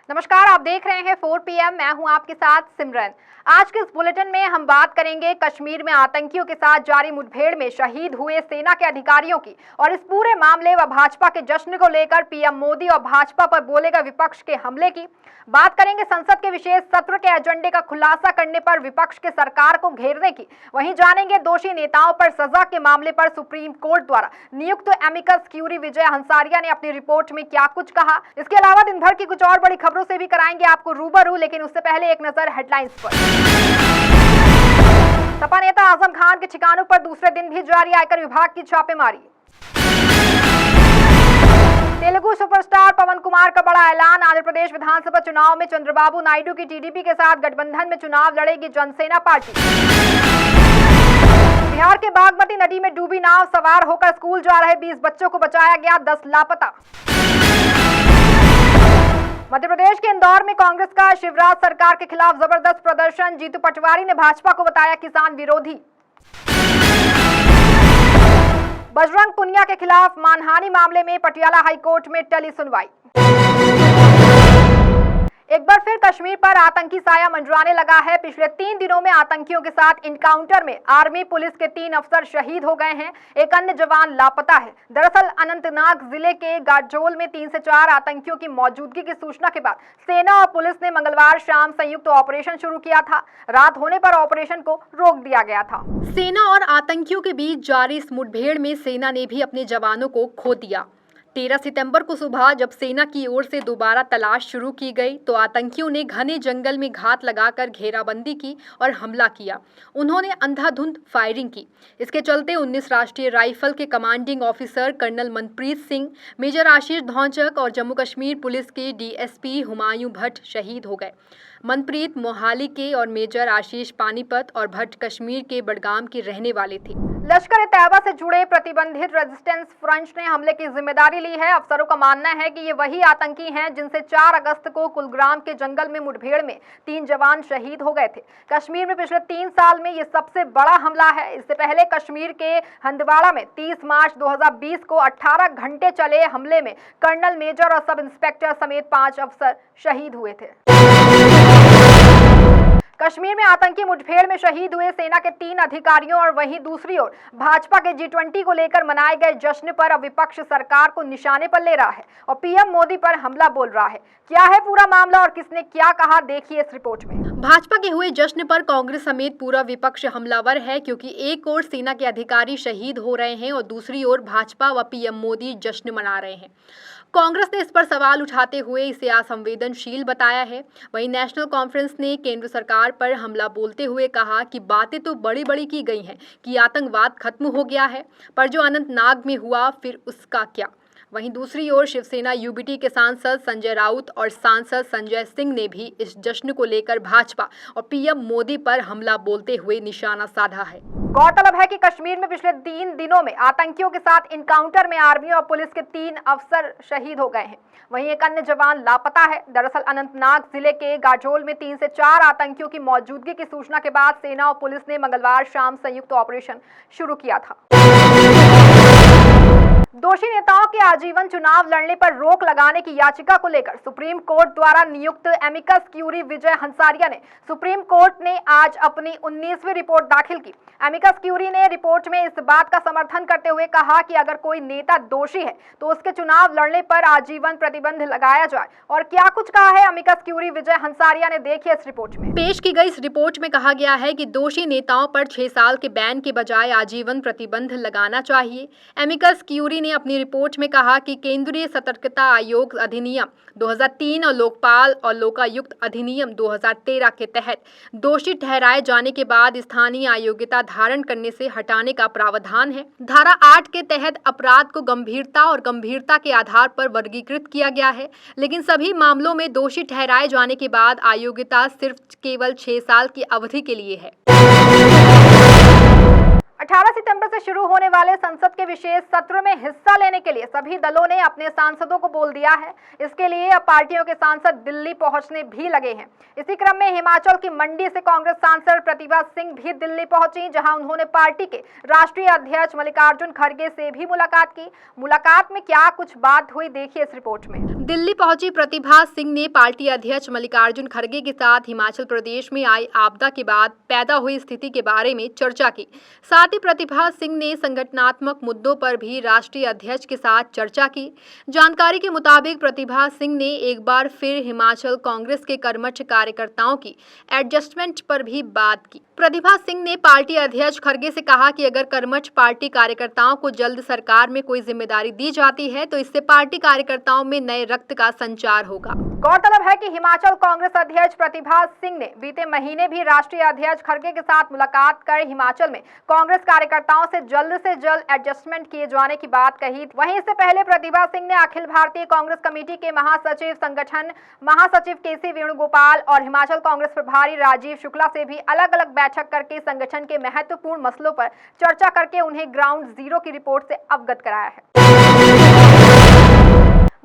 नमस्कार, आप देख रहे हैं 4 PM। मैं हूं आपके साथ सिमरन। आज के इस बुलेटिन में हम बात करेंगे कश्मीर में आतंकियों के साथ जारी मुठभेड़ में शहीद हुए सेना के अधिकारियों की और इस पूरे मामले व भाजपा के जश्न को लेकर पीएम मोदी और भाजपा पर बोलेगा विपक्ष के हमले की। बात करेंगे संसद के विशेष सत्र के एजेंडे का खुलासा करने पर विपक्ष के सरकार को घेरने की। वहीं जानेंगे दोषी नेताओं पर सजा के मामले पर सुप्रीम कोर्ट द्वारा नियुक्त एमिकस क्यूरी विजय हंसारिया ने अपनी रिपोर्ट में क्या कुछ कहा। इसके अलावा दिन भर की कुछ और बड़ी खबरों से भी कराएंगे आपको रूबरू, लेकिन उससे पहले एक नजर हेडलाइंस पर। सपा नेता आजम खान के ठिकानों पर दूसरे दिन भी जारी आयकर विभाग की छापेमारी। तेलुगु सुपरस्टार पवन कुमार का बड़ा ऐलान, आंध्र प्रदेश विधानसभा चुनाव में चंद्रबाबू नायडू की टीडीपी के साथ गठबंधन में चुनाव लड़ेगी जनसेना पार्टी। बिहार के बागमती नदी में डूबी नाव सवार होकर स्कूल जा रहे 20 बच्चों को बचाया गया, 10 लापता। मध्य प्रदेश के इंदौर में कांग्रेस का शिवराज सरकार के खिलाफ जबरदस्त प्रदर्शन, जीतू पटवारी ने भाजपा को बताया किसान विरोधी। बजरंग पुनिया के खिलाफ मानहानि मामले में पटियाला हाईकोर्ट में टली सुनवाई। एक बार फिर कश्मीर पर आतंकी साया मंडराने लगा है। पिछले 3 दिनों में आतंकियों के साथ इनकाउंटर में आर्मी पुलिस के 3 अफसर शहीद हो गए हैं, एक अन्य जवान लापता है। दरअसल अनंतनाग जिले के गाजोल में 3 से 4 आतंकियों की मौजूदगी की सूचना के बाद सेना और पुलिस ने मंगलवार शाम संयुक्त ऑपरेशन शुरू किया था। रात होने पर ऑपरेशन को रोक दिया गया था। सेना और आतंकियों के बीच जारी इस मुठभेड़ में सेना ने भी अपने जवानों को खो दिया। 13 सितंबर को सुबह जब सेना की ओर से दोबारा तलाश शुरू की गई तो आतंकियों ने घने जंगल में घात लगाकर घेराबंदी की और हमला किया। उन्होंने अंधाधुंध फायरिंग की। इसके चलते 19 राष्ट्रीय राइफल के commanding officer colonel Manpreet Singh, major Ashish Dhonchak और जम्मू कश्मीर पुलिस के डीएसपी हुमायूं भट्ट शहीद हो गए। मनप्रीत मोहाली के और मेजर आशीष पानीपत और भट्ट कश्मीर के बडगाम के रहने वाले थे। लश्कर-ए-तैयबा से जुड़े प्रतिबंधित रेजिस्टेंस फ्रंट ने हमले की जिम्मेदारी ली है। अफसरों का मानना है कि ये वही आतंकी हैं जिनसे 4 अगस्त को कुलग्राम के जंगल में मुठभेड़ में 3 जवान शहीद हो गए थे। कश्मीर में पिछले 3 साल में ये सबसे बड़ा हमला है। इससे पहले कश्मीर के हंदवाड़ा में 30 मार्च 2020 को 18 घंटे चले हमले में कर्नल, मेजर और सब इंस्पेक्टर समेत 5 अफसर शहीद हुए थे। कश्मीर में आतंकी मुठभेड़ में शहीद हुए सेना के 3 अधिकारियों और वहीं दूसरी ओर भाजपा के G20 को लेकर मनाए गए जश्न पर अब विपक्ष सरकार को निशाने पर ले रहा है और पीएम मोदी पर हमला बोल रहा है। क्या है पूरा मामला और किसने क्या कहा, देखिए इस रिपोर्ट में। भाजपा के हुए जश्न पर कांग्रेस समेत पूरा विपक्ष हमलावर है, क्योंकि एक ओर सेना के अधिकारी शहीद हो रहे हैं और दूसरी ओर भाजपा व पीएम मोदी जश्न मना रहे हैं। कांग्रेस ने इस पर सवाल उठाते हुए इसे असंवेदनशील बताया है। वहीं नेशनल कॉन्फ्रेंस ने केंद्र सरकार पर हमला बोलते हुए कहा कि बातें तो बड़ी बड़ी की गई हैं कि आतंकवाद खत्म हो गया है, पर जो अनंतनाग में हुआ फिर उसका क्या। वहीं दूसरी ओर शिवसेना यूबीटी के सांसद संजय राउत और सांसद संजय सिंह ने भी इस जश्न को लेकर भाजपा और पीएम मोदी पर हमला बोलते हुए निशाना साधा है। गौरतलब है कि कश्मीर में पिछले 3 दिनों में आतंकियों के साथ इनकाउंटर में आर्मी और पुलिस के 3 अफसर शहीद हो गए हैं, वहीं एक अन्य जवान लापता है। दरअसल अनंतनाग जिले के गाजोल में 3 से 4 आतंकियों की मौजूदगी की सूचना के बाद सेना और पुलिस ने मंगलवार शाम संयुक्त ऑपरेशन शुरू किया था। दोषी नेताओं के आजीवन चुनाव लड़ने पर रोक लगाने की याचिका को लेकर सुप्रीम कोर्ट द्वारा नियुक्त एमिकस क्यूरी विजय हंसारिया ने सुप्रीम कोर्ट ने आज अपनी 19वीं रिपोर्ट दाखिल की। एमिकस क्यूरी ने रिपोर्ट में इस बात का समर्थन करते हुए कहा कि अगर कोई नेता दोषी है तो उसके चुनाव लड़ने पर आजीवन प्रतिबंध लगाया जाए। और क्या कुछ कहा है एमिकस क्यूरी विजय हंसारिया ने, देखिए इस रिपोर्ट में। पेश की गई इस रिपोर्ट में कहा गया है कि दोषी नेताओं पर 6 साल के बैन के बजाय आजीवन प्रतिबंध लगाना चाहिए। एमिकस क्यूरी ने अपनी रिपोर्ट में कहा कि केंद्रीय सतर्कता आयोग अधिनियम 2003 और लोकपाल और लोकायुक्त अधिनियम 2013 के तहत दोषी ठहराए जाने के बाद स्थानीय अयोग्यता धारण करने से हटाने का प्रावधान है। धारा 8 के तहत अपराध को गंभीरता और गंभीरता के आधार पर वर्गीकृत किया गया है, लेकिन सभी मामलों में दोषी ठहराए जाने के बाद अयोग्यता सिर्फ केवल 6 साल की अवधि के लिए है। 18 सितंबर से शुरू होने वाले संसद के विशेष सत्र में हिस्सा लेने के लिए सभी दलों ने अपने सांसदों को बोल दिया है। इसके लिए अब पार्टियों के सांसद दिल्ली पहुंचने भी लगे हैं। इसी क्रम में हिमाचल की मंडी से कांग्रेस सांसद प्रतिभा सिंह भी दिल्ली पहुंची, जहां उन्होंने पार्टी के राष्ट्रीय अध्यक्ष मल्लिकार्जुन खड़गे से भी मुलाकात की। मुलाकात में क्या कुछ बात हुई, देखिए इस रिपोर्ट में। दिल्ली पहुंची प्रतिभा सिंह ने पार्टी अध्यक्ष मल्लिकार्जुन खड़गे के साथ हिमाचल प्रदेश में आई आपदा के बाद पैदा हुई स्थिति के बारे में चर्चा की। साथ ही प्रतिभा सिंह ने संगठनात्मक मुद्दों पर भी राष्ट्रीय अध्यक्ष के साथ चर्चा की। जानकारी के मुताबिक प्रतिभा सिंह ने एक बार फिर हिमाचल कांग्रेस के कर्मठ कार्यकर्ताओं की एडजस्टमेंट पर भी बात की। प्रतिभा सिंह ने पार्टी अध्यक्ष खड़गे से कहा कि अगर कर्मठ पार्टी कार्यकर्ताओं को जल्द सरकार में कोई जिम्मेदारी दी जाती है तो इससे पार्टी कार्यकर्ताओं में नए रक्त का संचार होगा। गौरतलब है कि हिमाचल कांग्रेस अध्यक्ष प्रतिभा सिंह ने बीते महीने भी राष्ट्रीय अध्यक्ष खड़गे के साथ मुलाकात कर हिमाचल में कांग्रेस कार्यकर्ताओं से जल्द एडजस्टमेंट किए जाने की बात कही। वहीं इससे पहले प्रतिभा सिंह ने अखिल भारतीय कांग्रेस कमेटी के महासचिव संगठन महासचिव केसी वेणुगोपाल और हिमाचल कांग्रेस प्रभारी राजीव शुक्ला से भी अलग अलग बैठक करके संगठन के महत्वपूर्ण मसलों पर चर्चा करके उन्हें ग्राउंड जीरो की रिपोर्ट से अवगत कराया है।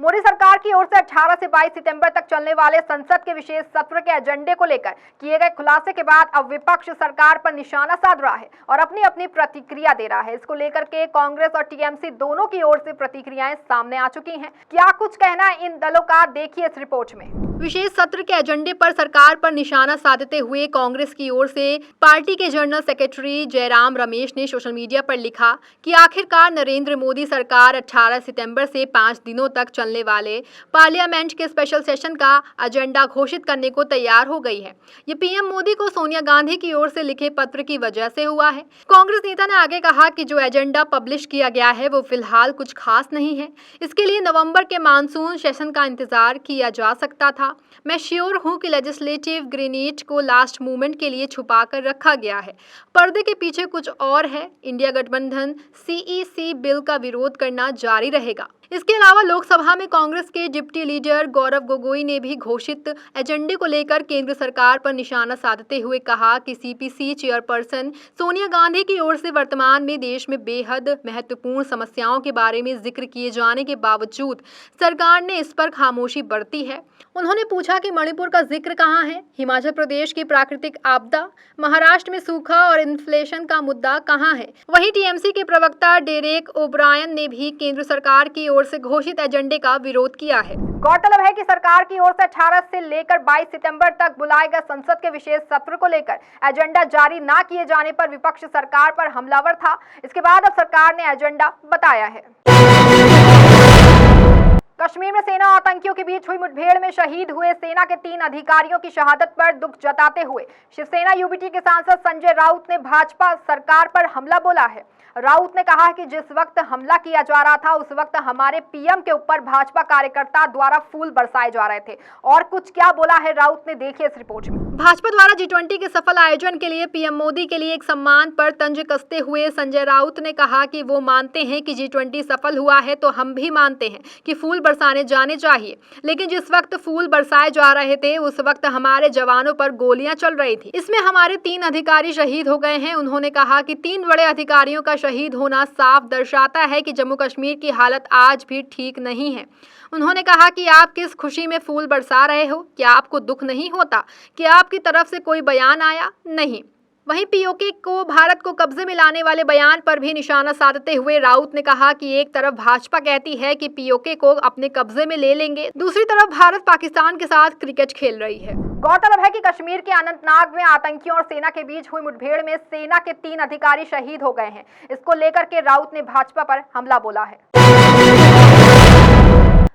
मोदी सरकार की ओर से 18 से 22 सितंबर तक चलने वाले संसद के विशेष सत्र के एजेंडे को लेकर किए गए खुलासे के बाद अब विपक्ष सरकार पर निशाना साध रहा है और अपनी अपनी प्रतिक्रिया दे रहा है। इसको लेकर के कांग्रेस और टीएमसी दोनों की ओर से प्रतिक्रियाएं सामने आ चुकी हैं। क्या कुछ कहना है इन दलों का, देखिए इस रिपोर्ट में। विशेष सत्र के एजेंडे पर सरकार पर निशाना साधते हुए कांग्रेस की ओर से पार्टी के जनरल सेक्रेटरी जयराम रमेश ने सोशल मीडिया पर लिखा कि आखिरकार नरेंद्र मोदी सरकार 18 सितंबर से 5 दिनों तक चलने वाले पार्लियामेंट के स्पेशल सेशन का एजेंडा घोषित करने को तैयार हो गई है। ये पीएम मोदी को सोनिया गांधी की ओर से लिखे पत्र की वजह से हुआ है। कांग्रेस नेता ने आगे कहा कि जो एजेंडा पब्लिश किया गया है वो फिलहाल कुछ खास नहीं है। इसके लिए नवंबर के मानसून सेशन का इंतजार किया जा सकता था। मैं श्योर हूं कि लेजिस्लेटिव ग्रेनेड को लास्ट मोमेंट के लिए छुपा कर रखा गया है। पर्दे के पीछे कुछ और है। इंडिया गठबंधन सीईसी बिल का विरोध करना जारी रहेगा। इसके अलावा लोकसभा में कांग्रेस के डिप्टी लीडर गौरव गोगोई ने भी घोषित एजेंडे को लेकर केंद्र सरकार पर निशाना साधते हुए कहा कि सीपीसी चेयरपर्सन सोनिया गांधी की ओर से वर्तमान में देश में बेहद महत्वपूर्ण समस्याओं के बारे में जिक्र किए जाने के बावजूद सरकार ने इस पर खामोशी बरती है। उन्होंने पूछा कि मणिपुर का जिक्र कहाँ है, हिमाचल प्रदेश की प्राकृतिक आपदा, महाराष्ट्र में सूखा और इन्फ्लेशन का मुद्दा कहाँ है। वहीं टीएमसी के प्रवक्ता डेरेक ओब्रायन ने भी केंद्र सरकार की ओर से घोषित एजेंडे का विरोध किया है। गौरतलब है कि सरकार की ओर से 18 से लेकर 22 सितंबर तक बुलाए गए संसद के विशेष सत्र को लेकर एजेंडा जारी न किए जाने पर विपक्ष सरकार पर हमलावर था। इसके बाद अब सरकार ने एजेंडा बताया है। कश्मीर में सेना और आतंकियों के बीच हुई मुठभेड़ में शहीद हुए सेना के 3 अधिकारियों की शहादत पर दुख जताते हुए शिवसेना यूबीटी के सांसद संजय राउत ने भाजपा सरकार पर हमला बोला है। राउत ने कहा कि जिस वक्त हमला किया जा रहा था उस वक्त हमारे पीएम के ऊपर भाजपा कार्यकर्ता द्वारा फूल बरसाए जा रहे थे। और कुछ क्या बोला है राउत ने, देखिए इस रिपोर्ट में। भाजपा द्वारा G20 के सफल आयोजन के लिए पीएम मोदी के लिए एक सम्मान पर तंज कसते हुए संजय राउत ने कहा कि वो मानते हैं कि G20 सफल हुआ है तो हम भी मानते हैं कि फूल बरसाने जाने चाहिए, लेकिन जिस वक्त फूल बरसाए जा रहे थे उस वक्त हमारे जवानों पर गोलियां चल रही थी। इसमें हमारे 3 अधिकारी शहीद हो गए हैं। उन्होंने कहा कि 3 बड़े अधिकारियों का शहीद होना साफ दर्शाता है कि जम्मू कश्मीर की हालत आज भी ठीक नहीं है। उन्होंने कहा कि आप किस खुशी में फूल बरसा रहे हो, क्या आपको दुख नहीं होता कि आपकी तरफ से कोई बयान आया? नहीं। वहीं पीओके को भारत को कब्जे में लाने वाले बयान पर भी निशाना साधते हुए राउत ने कहा कि एक तरफ भाजपा कहती है कि पीओके को अपने कब्जे में ले लेंगे, दूसरी तरफ भारत पाकिस्तान के साथ क्रिकेट खेल रही है। गौरतलब है कि कश्मीर के अनंतनाग में आतंकियों और सेना के बीच हुई मुठभेड़ में सेना के 3 अधिकारी शहीद हो गए हैं। इसको लेकर के राउत ने भाजपा पर हमला बोला है।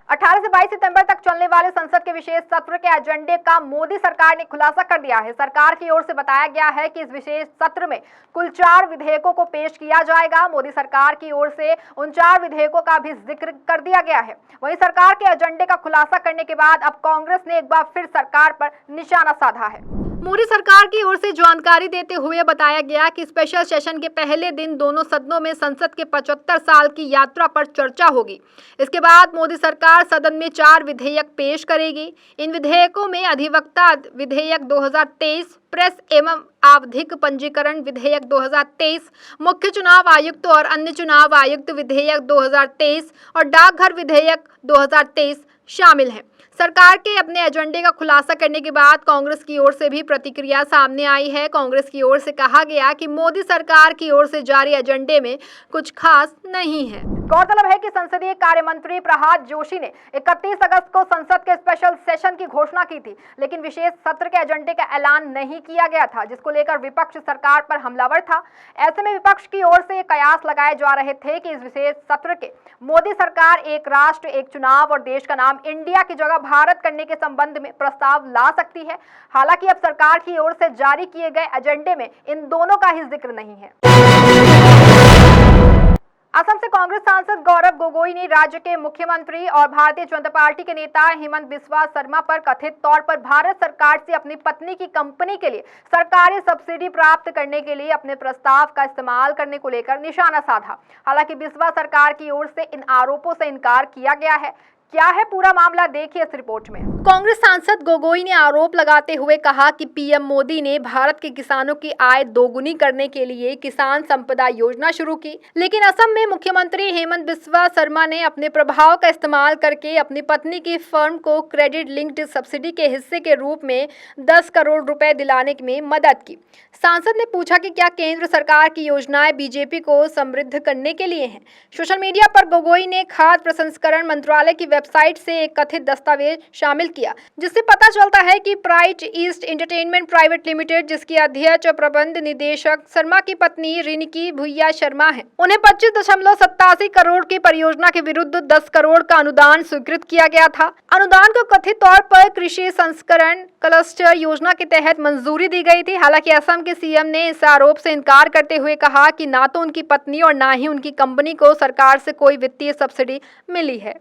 18 से 22 सितंबर तक चलने वाले संसद के विशेष सत्र के एजेंडे का मोदी सरकार ने खुलासा कर दिया है। सरकार की ओर से बताया गया है कि इस विशेष सत्र में कुल 4 विधेयकों को पेश किया जाएगा। मोदी सरकार की ओर से उन 4 विधेयकों का भी जिक्र कर दिया गया है। वहीं सरकार के एजेंडे का खुलासा करने के बाद अब कांग्रेस ने एक बार फिर सरकार पर निशाना साधा है। मोदी सरकार की ओर से जानकारी देते हुए बताया गया कि स्पेशल सेशन के पहले दिन दोनों सदनों में संसद के 75 साल की यात्रा पर चर्चा होगी। इसके बाद मोदी सरकार सदन में 4 विधेयक पेश करेगी। इन विधेयकों में अधिवक्ता विधेयक 2023, प्रेस एवं आवधिक पंजीकरण विधेयक 2023, मुख्य चुनाव आयुक्त और अन्य चुनाव आयुक्त विधेयक 2023 और डाकघर विधेयक 2023 शामिल हैं। सरकार के अपने एजेंडे का खुलासा करने के बाद कांग्रेस की ओर से भी प्रतिक्रिया सामने आई है। कांग्रेस की ओर से कहा गया कि मोदी सरकार की ओर से जारी एजेंडे में कुछ खास नहीं है। गौरतलब है कि संसदीय कार्य मंत्री प्रहलाद जोशी ने 31 अगस्त को संसद के स्पेशल सेशन की घोषणा की थी, लेकिन विशेष सत्र के एजेंडे का ऐलान नहीं किया गया था, जिसको लेकर विपक्ष सरकार पर हमलावर था। ऐसे में विपक्ष की ओर से कयास लगाए जा रहे थे कि इस विशेष सत्र के मोदी सरकार एक राष्ट्र एक चुनाव और देश का नाम इंडिया की जगह भारत करने के संबंध में प्रस्ताव ला सकती है। हालांकि अब सरकार की ओर से जारी किए गए एजेंडे में इन दोनों का ही जिक्र नहीं है। असम से कांग्रेस सांसद गौरव गोगोई ने राज्य के मुख्यमंत्री और भारतीय जनता पार्टी के नेता हेमंत बिस्वा शर्मा पर कथित तौर पर भारत सरकार से अपनी पत्नी की कंपनी के लिए सरकारी सब्सिडी प्राप्त करने के लिए अपने प्रस्ताव का इस्तेमाल करने को लेकर निशाना साधा। हालांकि बिस्वा सरकार की ओर से इन आरोपों से इनकार किया गया है। क्या है पूरा मामला, देखिए इस रिपोर्ट में। कांग्रेस सांसद गोगोई ने आरोप लगाते हुए कहा कि पीएम मोदी ने भारत के किसानों की आय दोगुनी करने के लिए किसान संपदा योजना शुरू की, लेकिन असम में मुख्यमंत्री हेमंत बिस्वा शर्मा ने अपने प्रभाव का इस्तेमाल करके अपनी पत्नी की फर्म को क्रेडिट लिंक्ड सब्सिडी के हिस्से के रूप में 10 करोड़ रुपए दिलाने में मदद की। सांसद ने पूछा कि क्या केंद्र सरकार की योजनाएं बीजेपी को समृद्ध करने के लिए हैं। सोशल मीडिया पर गोगोई ने खाद्य प्रसंस्करण मंत्रालय की वेबसाइट से एक कथित दस्तावेज शामिल किया, जिससे पता चलता है कि pride east entertainment private limited, जिसकी अध्यक्ष और प्रबंध निदेशक शर्मा की पत्नी रिनिकी भुइया शर्मा है, उन्हें 25.87 करोड़ की परियोजना के विरुद्ध 10 करोड़ का अनुदान स्वीकृत किया गया था। अनुदान को कथित तौर पर कृषि संस्करण क्लस्टर योजना के तहत मंजूरी दी गई थी। हालांकि असम के सीएम ने इस आरोप से इनकार करते हुए कहा कि ना तो उनकी पत्नी और ना ही उनकी कंपनी को सरकार से कोई वित्तीय सब्सिडी मिली है।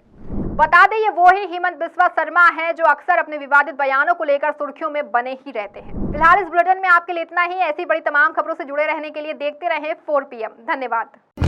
बता दें, ये वो ही हेमंत बिस्वा शर्मा है जो अक्सर अपने विवादित बयानों को लेकर सुर्खियों में बने ही रहते हैं। फिलहाल इस बुलेटिन में आपके लिए इतना ही। ऐसी बड़ी तमाम खबरों से जुड़े रहने के लिए देखते रहें 4 PM। धन्यवाद।